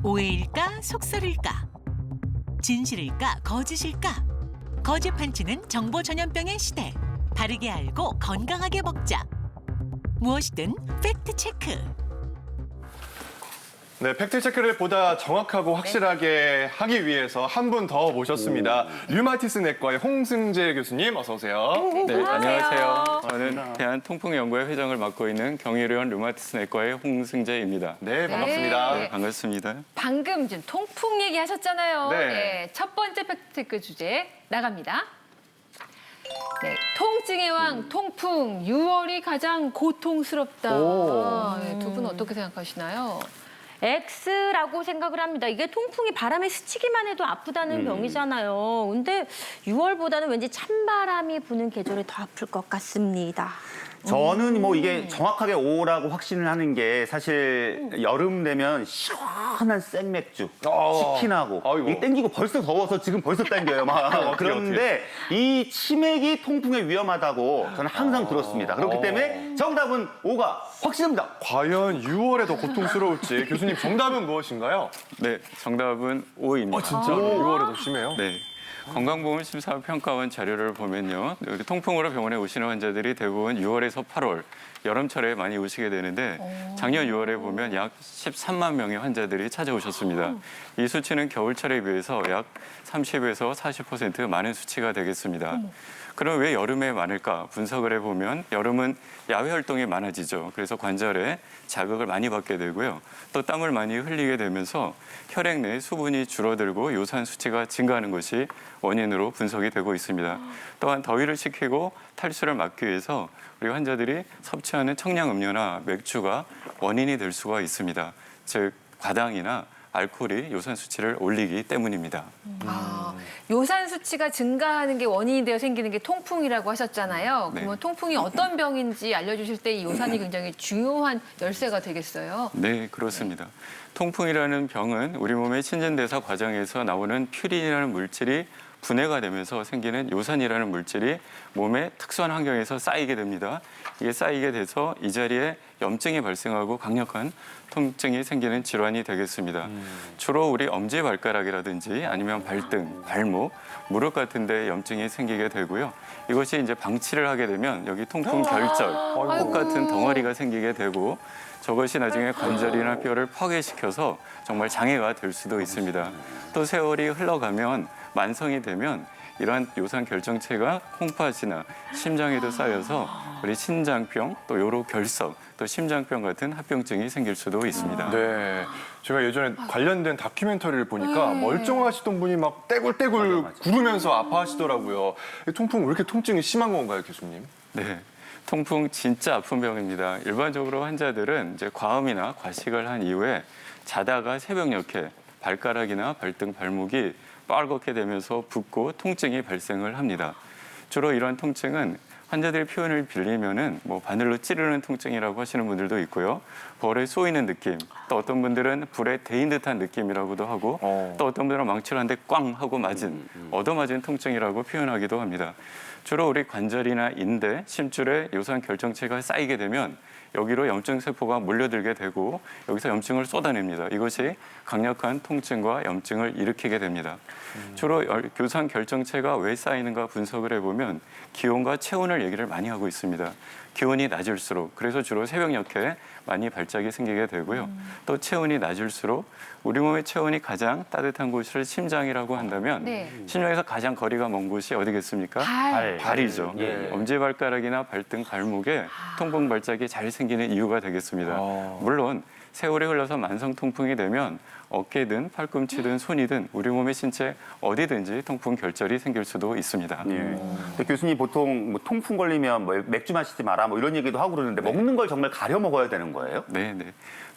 오해일까 속설일까? 진실일까 거짓일까? 거짓판치는 정보 전염병의 시대. 바르게 알고 건강하게 먹자. 무엇이든 팩트 체크. 네, 팩트체크를 보다 정확하고 확실하게 하기 위해서 한 분 더 모셨습니다. 류마티스 내과의 홍승재 교수님, 어서 오세요. 네, 안녕하세요. 저는 대한통풍연구회 회장을 맡고 있는 경희대병원 류마티스 내과의 홍승재입니다. 네, 반갑습니다. 네, 반갑습니다. 방금 지금 통풍 얘기하셨잖아요. 네. 네, 첫 번째 팩트체크 주제 나갑니다. 네, 통증의 왕 통풍 6월이 가장 고통스럽다. 네, 두 분은 어떻게 생각하시나요? X라고 생각을 합니다. 이게 통풍이 바람에 스치기만 해도 아프다는 병이잖아요. 근데 6월보다는 왠지 찬바람이 부는 계절이 더 아플 것 같습니다. 저는 뭐 이게 정확하게 5라고 확신을 하는 게 사실 여름 되면 시원한 생맥주, 치킨하고 아이고. 이게 땡기고 벌써 더워서 지금 벌써 땡겨요. 막 그런데 이 치맥이 통풍에 위험하다고 저는 항상 들었습니다. 그렇기 때문에 정답은 5가 확실합니다. 과연 6월에 더 고통스러울지 교수님 정답은 무엇인가요? 네, 정답은 O입니다. 진짜 6월에 더 심해요? 네. 건강보험심사평가원 자료를 보면요. 우리 통풍으로 병원에 오시는 환자들이 대부분 6월에서 8월, 여름철에 많이 오시게 되는데 작년 6월에 보면 약 13만 명의 환자들이 찾아오셨습니다. 이 수치는 겨울철에 비해서 약 30에서 40% 많은 수치가 되겠습니다. 그럼 왜 여름에 많을까? 분석을 해보면 여름은 야외 활동이 많아지죠. 그래서 관절에 자극을 많이 받게 되고요. 또 땀을 많이 흘리게 되면서 혈액 내 수분이 줄어들고 요산 수치가 증가하는 것이 원인으로 분석이 되고 있습니다. 또한 더위를 식히고 탈수를 막기 위해서 우리 환자들이 섭취하는 청량음료나 맥주가 원인이 될 수가 있습니다. 즉 과당이나 알코올이 요산 수치를 올리기 때문입니다. 요산 수치가 증가하는 게 원인이 되어 생기는 게 통풍이라고 하셨잖아요. 네. 그러면 통풍이 어떤 병인지 알려주실 때 이 요산이 굉장히 중요한 열쇠가 되겠어요. 네, 그렇습니다. 통풍이라는 병은 우리 몸의 신진대사 과정에서 나오는 퓨린이라는 물질이 분해가 되면서 생기는 요산이라는 물질이 몸의 특수한 환경에서 쌓이게 됩니다. 이게 쌓이게 돼서 이 자리에 염증이 발생하고 강력한 통증이 생기는 질환이 되겠습니다. 주로 우리 엄지발가락이라든지 아니면 발등, 발목, 무릎 같은 데 염증이 생기게 되고요. 이것이 이제 방치를 하게 되면 여기 통풍 결절, 혹 같은 덩어리가 생기게 되고 저것이 나중에 관절이나 뼈를 파괴시켜서 정말 장애가 될 수도 있습니다. 또 세월이 흘러가면 만성이 되면 이러한 요산 결정체가 콩팥이나 심장에도 쌓여서 우리 신장병, 또 요로 결석, 또 심장병 같은 합병증이 생길 수도 있습니다. 네. 제가 예전에 관련된 다큐멘터리를 보니까 멀쩡하시던 분이 막 떼굴떼굴 구르면서 아파하시더라고요. 이 통풍 왜 이렇게 통증이 심한 건가요, 교수님? 네. 통풍 진짜 아픈 병입니다. 일반적으로 환자들은 이제 과음이나 과식을 한 이후에 자다가 새벽녘에 발가락이나 발등, 발목이 빨갛게 되면서 붓고 통증이 발생을 합니다. 주로 이러한 통증은 환자들의 표현을 빌리면은 뭐 바늘로 찌르는 통증이라고 하시는 분들도 있고요. 벌에 쏘이는 느낌, 또 어떤 분들은 불에 데인 듯한 느낌이라고도 하고 또 어떤 분들은 망치로 한 대 꽝 하고 맞은, 얻어맞은 통증이라고 표현하기도 합니다. 주로 우리 관절이나 인대, 심줄에 요산 결정체가 쌓이게 되면 여기로 염증세포가 몰려들게 되고 여기서 염증을 쏟아냅니다. 이것이 강력한 통증과 염증을 일으키게 됩니다. 주로 요산 결정체가 왜 쌓이는가 분석을 해보면 기온과 체온을 얘기를 많이 하고 있습니다. 기온이 낮을수록, 그래서 주로 새벽녘에 많이 발작이 생기게 되고요. 또 체온이 낮을수록 우리 몸의 체온이 가장 따뜻한 곳을 심장이라고 한다면 심장에서 가장 거리가 먼 곳이 어디겠습니까? 발이죠. 엄지발가락이나 발등, 발목에 통풍 발작이 잘 생기는 이유가 되겠습니다. 물론 세월이 흘러서 만성 통풍이 되면 어깨든 팔꿈치든 손이든 우리 몸의 신체 어디든지 통풍 결절이 생길 수도 있습니다. 근데 교수님 보통 뭐 통풍 걸리면 뭐 맥주 마시지 마라 뭐 이런 얘기도 하고 그러는데 먹는 걸 정말 가려 먹어야 되는 거예요? 네.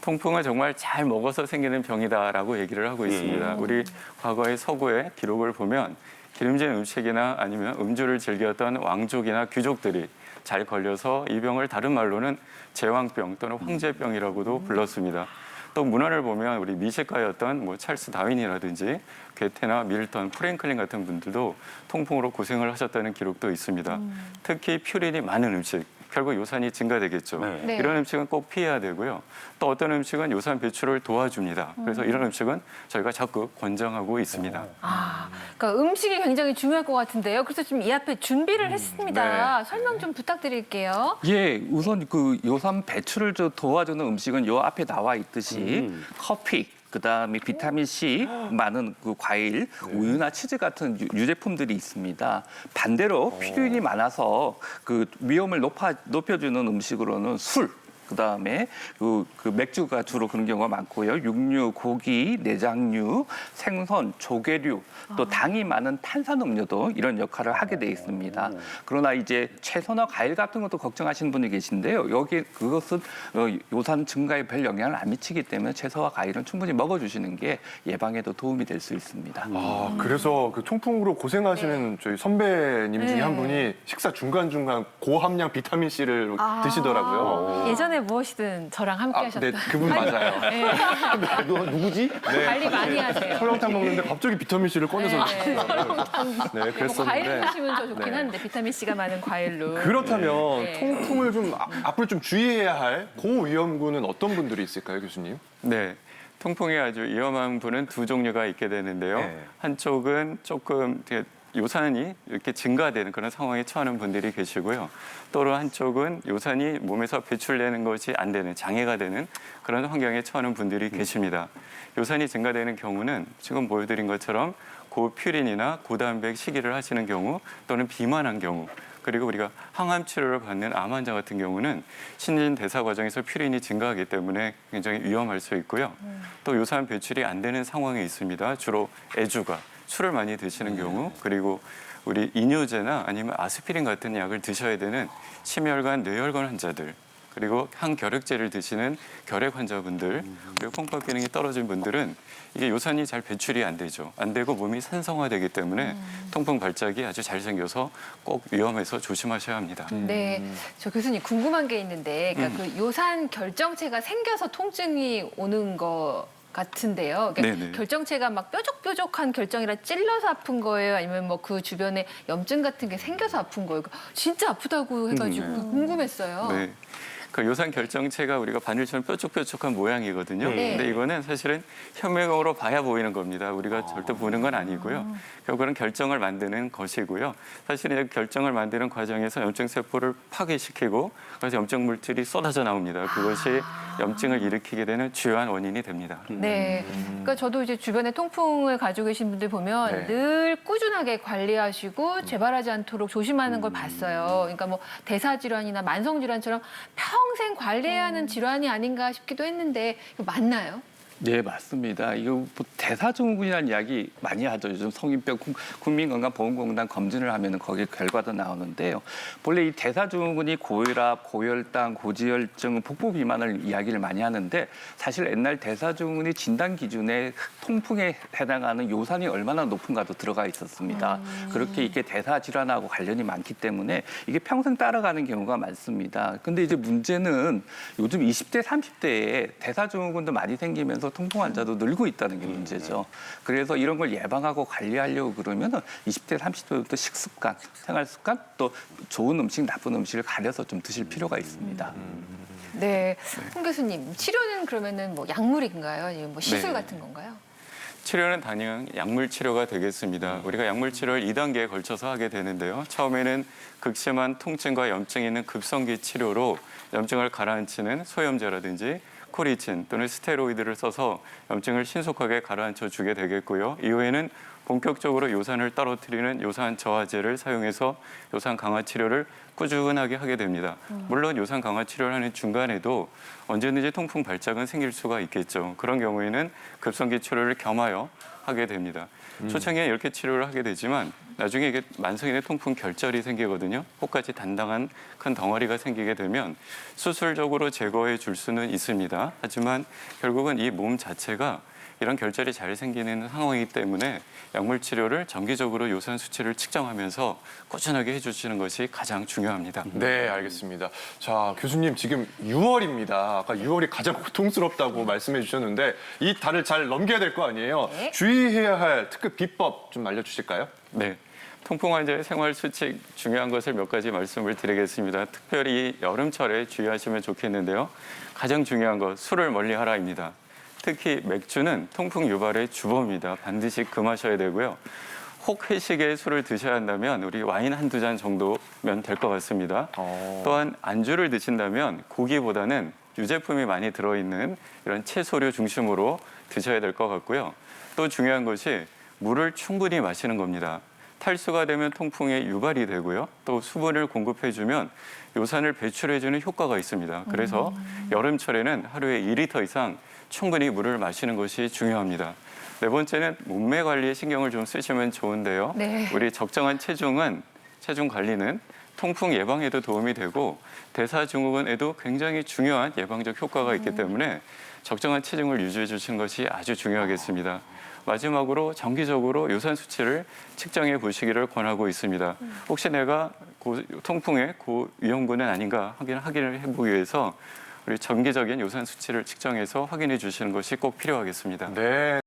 통풍은 정말 잘 먹어서 생기는 병이다라고 얘기를 하고 있습니다. 우리 과거의 서구의 기록을 보면 기름진 음식이나 아니면 음주를 즐겼던 왕족이나 귀족들이 잘 걸려서 이 병을 다른 말로는 제왕병 또는 황제병이라고도 불렀습니다. 또 문헌을 보면 우리 미식가였던 뭐 찰스 다윈이라든지 괴테나 밀턴, 프랭클린 같은 분들도 통풍으로 고생을 하셨다는 기록도 있습니다. 특히 퓨린이 많은 음식, 결국 요산이 증가되겠죠. 네. 이런 음식은 꼭 피해야 되고요. 또 어떤 음식은 요산 배출을 도와줍니다. 그래서 이런 음식은 저희가 적극 권장하고 있습니다. 그러니까 음식이 굉장히 중요할 것 같은데요. 그래서 지금 이 앞에 준비를 했습니다. 설명 좀 부탁드릴게요. 예, 우선 그 요산 배출을 도와주는 음식은 요 앞에 나와 있듯이 커피, 그다음에 비타민 C 많은 그 과일, 우유나 치즈 같은 유제품들이 있습니다. 반대로 필요인이 많아서 그 위험을 높여주는 음식으로는 술, 그다음에 그 맥주가 주로 그런 경우가 많고요. 육류, 고기, 내장류, 생선, 조개류, 또 당이 많은 탄산음료도 이런 역할을 하게 돼 있습니다. 그러나 이제 채소나 과일 같은 것도 걱정하시는 분이 계신데요. 그것은 요산 증가에 별 영향을 안 미치기 때문에 채소와 과일은 충분히 먹어주시는 게 예방에도 도움이 될 수 있습니다. 아, 그래서 그 통풍으로 고생하시는 저희 선배님 중에 한 분이 식사 중간중간 고함량 비타민 C를 드시더라고요. 예전에 무엇이든 저랑 함께 하셨던. 네, 그분 맞아요. 네. 누구지? 관리 많이 하세요. 설렁탕 먹는데 갑자기 비타민 C를 꺼내서 드시더라고요. 네, 과일 그랬었는데. 드시면 더 좋긴 한데 비타민 C가 많은 과일로. 그렇다면 네. 통풍을 좀 앞으로 좀 주의해야 할 고위험군은 어떤 분들이 있을까요, 교수님? 네. 통풍이 아주 위험한 분은 두 종류가 있게 되는데요. 네. 한쪽은 조금 이렇게 요산이 이렇게 증가되는 그런 상황에 처하는 분들이 계시고요. 또 한쪽은 요산이 몸에서 배출되는 것이 안 되는, 장애가 되는 그런 환경에 처하는 분들이 계십니다. 요산이 증가되는 경우는 지금 보여드린 것처럼 고퓨린이나 고단백 식이를 하시는 경우 또는 비만한 경우, 그리고 우리가 항암 치료를 받는 암 환자 같은 경우는 신진대사 과정에서 퓨린이 증가하기 때문에 굉장히 위험할 수 있고요. 또 요산 배출이 안 되는 상황에 있습니다. 주로 애주가 술을 많이 드시는 경우, 그리고 우리 이뇨제나 아니면 아스피린 같은 약을 드셔야 되는 심혈관, 뇌혈관 환자들, 그리고 항결핵제를 드시는 결핵 환자분들, 그리고 콩팥 기능이 떨어진 분들은 이게 요산이 잘 배출이 안 되죠. 안 되고 몸이 산성화되기 때문에 통풍 발작이 아주 잘 생겨서 꼭 위험해서 조심하셔야 합니다. 네, 저 교수님 궁금한 게 있는데, 그러니까 그 요산 결정체가 생겨서 통증이 오는 거 같은데요. 그러니까 네네. 결정체가 막 뾰족뾰족한 결정이라 찔러서 아픈 거예요? 아니면 뭐 그 주변에 염증 같은 게 생겨서 아픈 거예요? 진짜 아프다고 해가지고 궁금했어요. 네. 그 요산 결정체가 우리가 바늘처럼 뾰족뾰족한 모양이거든요. 네. 근데 이거는 사실은 현미경으로 봐야 보이는 겁니다. 우리가 절대 보는 건 아니고요. 결국은 결정을 만드는 것이고요. 사실은 결정을 만드는 과정에서 염증 세포를 파괴시키고 그래서 염증 물질이 쏟아져 나옵니다. 그것이 염증을 일으키게 되는 주요한 원인이 됩니다. 네. 그러니까 저도 이제 주변에 통풍을 가지고 계신 분들 보면 네. 늘 꾸준하게 관리하시고 재발하지 않도록 조심하는 걸 봤어요. 그러니까 뭐 대사질환이나 만성질환처럼 평생 관리해야 하는 질환이 아닌가 싶기도 했는데 이거 맞나요? 네, 맞습니다. 이거 뭐 대사증후군이라는 이야기 많이 하죠. 요즘 성인병 국민건강보험공단 검진을 하면 거기에 결과도 나오는데요. 본래 이 대사증후군이 고혈압, 고혈당, 고지혈증, 복부 비만을 이야기를 많이 하는데 사실 옛날 대사증후군이 진단 기준에 통풍에 해당하는 요산이 얼마나 높은가도 들어가 있었습니다. 그렇게 이게 대사질환하고 관련이 많기 때문에 이게 평생 따라가는 경우가 많습니다. 근데 이제 문제는 요즘 20대, 30대에 대사증후군도 많이 생기면서 통풍 환자도 늘고 있다는 게 문제죠. 그래서 이런 걸 예방하고 관리하려고 그러면은 20대, 30대부터 식습관, 생활 습관, 또 좋은 음식, 나쁜 음식을 가려서 좀 드실 필요가 있습니다. 네. 홍 교수님, 치료는 그러면은 뭐 약물인가요? 아니면 뭐 시술 네. 같은 건가요? 치료는 단연 약물 치료가 되겠습니다. 우리가 약물 치료를 2단계에 걸쳐서 하게 되는데요. 처음에는 극심한 통증과 염증이 있는 급성기 치료로 염증을 가라앉히는 소염제라든지 코리친 또는 스테로이드를 써서 염증을 신속하게 가라앉혀 주게 되겠고요. 이후에는 본격적으로 요산을 떨어뜨리는 요산 저하제를 사용해서 요산 강화 치료를 꾸준하게 하게 됩니다. 물론 요산 강화 치료를 하는 중간에도 언제든지 통풍 발작은 생길 수가 있겠죠. 그런 경우에는 급성기 치료를 겸하여 하게 됩니다. 초창기에 이렇게 치료를 하게 되지만 나중에 이게 만성인의 통풍 결절이 생기거든요. 혹같이 단단한 큰 덩어리가 생기게 되면 수술적으로 제거해 줄 수는 있습니다. 하지만 결국은 이 몸 자체가 이런 결절이 잘 생기는 상황이기 때문에 약물 치료를 정기적으로 요산 수치를 측정하면서 꾸준하게 해주시는 것이 가장 중요합니다. 네, 알겠습니다. 자, 교수님 지금 6월입니다. 아까 6월이 가장 고통스럽다고 말씀해 주셨는데 이 달을 잘 넘겨야 될 거 아니에요? 네. 주의해야 할 특급 비법 좀 알려주실까요? 네. 통풍 환자의 생활 수칙 중요한 것을 몇 가지 말씀을 드리겠습니다. 특별히 여름철에 주의하시면 좋겠는데요. 가장 중요한 것, 술을 멀리하라입니다. 특히 맥주는 통풍 유발의 주범입니다. 반드시 금하셔야 되고요. 혹 회식에 술을 드셔야 한다면 우리 와인 한두 잔 정도면 될 것 같습니다. 또한 안주를 드신다면 고기보다는 유제품이 많이 들어있는 이런 채소류 중심으로 드셔야 될 것 같고요. 또 중요한 것이 물을 충분히 마시는 겁니다. 탈수가 되면 통풍에 유발이 되고요. 또 수분을 공급해주면 요산을 배출해주는 효과가 있습니다. 그래서 여름철에는 하루에 2리터 이상 충분히 물을 마시는 것이 중요합니다. 네 번째는 몸매 관리에 신경을 좀 쓰시면 좋은데요. 네. 우리 적정한 체중 관리는 통풍 예방에도 도움이 되고 대사증후군에도 굉장히 중요한 예방적 효과가 있기 때문에 적정한 체중을 유지해 주시는 것이 아주 중요하겠습니다. 마지막으로 정기적으로 요산 수치를 측정해 보시기를 권하고 있습니다. 혹시 내가 통풍의 고위험군은 아닌가 확인을 해보기 위해서 우리 정기적인 요산 수치를 측정해서 확인해 주시는 것이 꼭 필요하겠습니다. 네.